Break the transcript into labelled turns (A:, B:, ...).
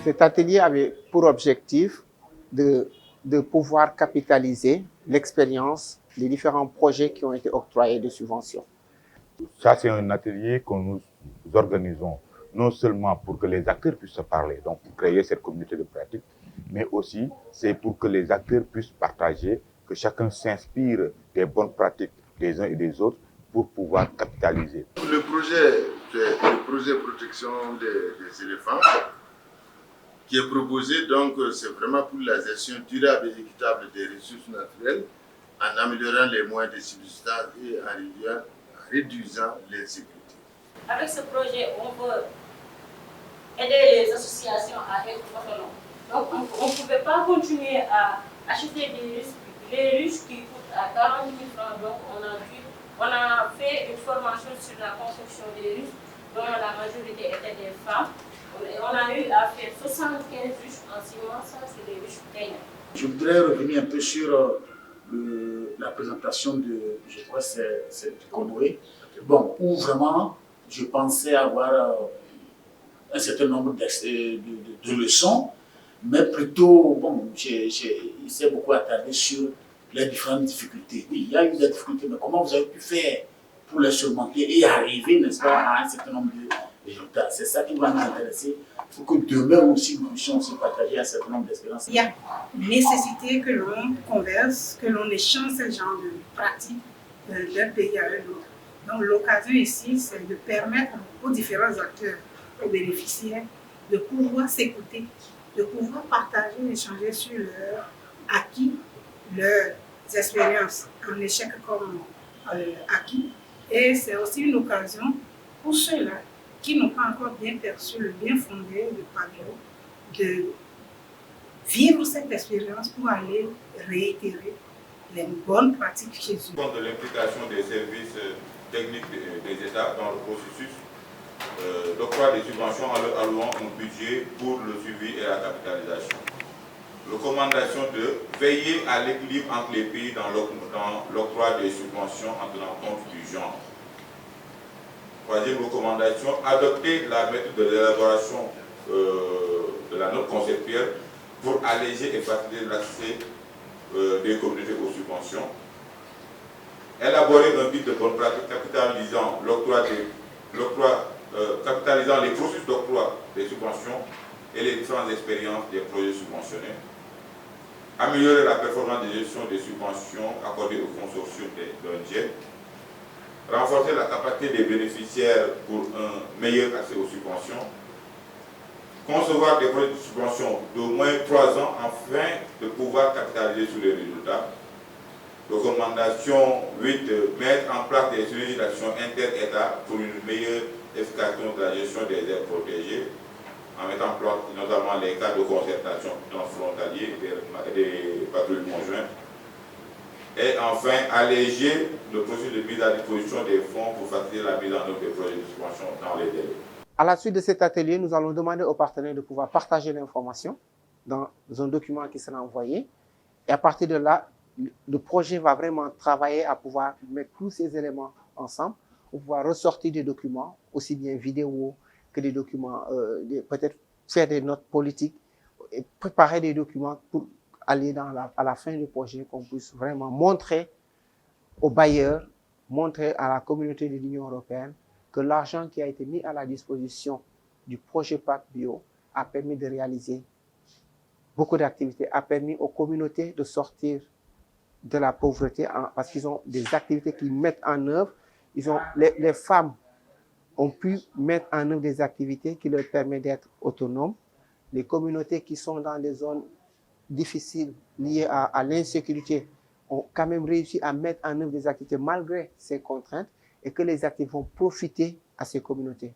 A: Cet atelier avait pour objectif de pouvoir capitaliser l'expérience des différents projets qui ont été octroyés de subventions.
B: Ça, c'est un atelier que nous organisons non seulement pour que les acteurs puissent se parler, donc pour créer cette communauté de pratique, mais aussi c'est pour que les acteurs puissent partager, que chacun s'inspire des bonnes pratiques des uns et des autres pour pouvoir capitaliser.
C: Le projet, c'est le projet protection des éléphants qui est proposé, donc c'est vraiment pour la gestion durable et équitable des ressources naturelles en améliorant les moyens de subsistance et en réduisant l'insécurité.
D: Avec ce projet, on peut aider les associations à être autonomes. Donc on ne pouvait pas continuer à acheter les ruches qui coûtent à 40 000 francs. Donc on a fait une formation sur la construction des ruches, dont la majorité étaient des femmes. On a eu à faire 75 ruches en 6 mois, ça c'est des ruches kenyans.
E: Je voudrais revenir un peu sur la présentation de, je crois, c'est Conway. Bon, où vraiment, je pensais avoir un certain nombre de leçons, mais plutôt, bon, il s'est beaucoup attardé sur les différentes difficultés. Oui, il y a eu des difficultés, mais comment vous avez pu faire pour les surmonter et arriver, n'est-ce pas, à un certain nombre de résultats? C'est ça qui va nous intéresser, pour que demain aussi nous puissions aussi partager un certain nombre d'expériences.
F: Il y a nécessité que l'on converse, que l'on échange ce genre de pratiques d'un pays à un autre. Donc l'occasion ici, c'est de permettre aux différents acteurs, aux bénéficiaires, de pouvoir s'écouter, de pouvoir partager, échanger sur leurs acquis, leurs expériences en échec comme acquis. Et c'est aussi une occasion pour ceux-là qui n'ont pas encore bien perçu le bien fondé de Pabio, de vivre cette expérience pour aller réitérer les bonnes pratiques chez eux.
B: Compte de l'implication des services techniques des États dans le processus d'octroi des subventions en leur allouant un budget pour le suivi et la capitalisation. Recommandation de veiller à l'équilibre entre les pays dans l'octroi des subventions en tenant compte du genre. Troisième recommandation, adopter la méthode de l'élaboration de la note conceptuelle pour alléger et faciliter l'accès des communautés aux subventions. Élaborer un guide de bonne pratique capitalisant capitalisant les processus d'octroi des subventions et les différentes expériences des projets subventionnés. Améliorer la performance de gestion des subventions accordées aux consortiums de l'ONG. Renforcer la capacité des bénéficiaires pour un meilleur accès aux subventions. Concevoir des projets de subvention d'au moins 3 ans afin de pouvoir capitaliser sur les résultats. Recommandation 8, mettre en place des synergies d'action inter-États pour une meilleure efficacité de la gestion des aires protégées, en mettant en place notamment les cas de concertation transfrontaliers et des patrouilles conjointes. Et enfin, alléger le processus de mise à disposition des fonds pour faciliter la mise en œuvre des projets de subvention dans les délais.
A: À la suite de cet atelier, nous allons demander aux partenaires de pouvoir partager l'information dans un document qui sera envoyé. Et à partir de là, le projet va vraiment travailler à pouvoir mettre tous ces éléments ensemble pour pouvoir ressortir des documents, aussi bien vidéo que des documents, peut-être faire des notes politiques et préparer des documents pour aller à la fin du projet, qu'on puisse vraiment montrer aux bailleurs, montrer à la communauté de l'Union européenne que l'argent qui a été mis à la disposition du projet PAC Bio a permis de réaliser beaucoup d'activités, a permis aux communautés de sortir de la pauvreté parce qu'ils ont des activités qu'ils mettent en œuvre. Les femmes ont pu mettre en œuvre des activités qui leur permettent d'être autonomes. Les communautés qui sont dans des zones difficiles liées à l'insécurité ont quand même réussi à mettre en œuvre des activités malgré ces contraintes et que les activités vont profiter à ces communautés.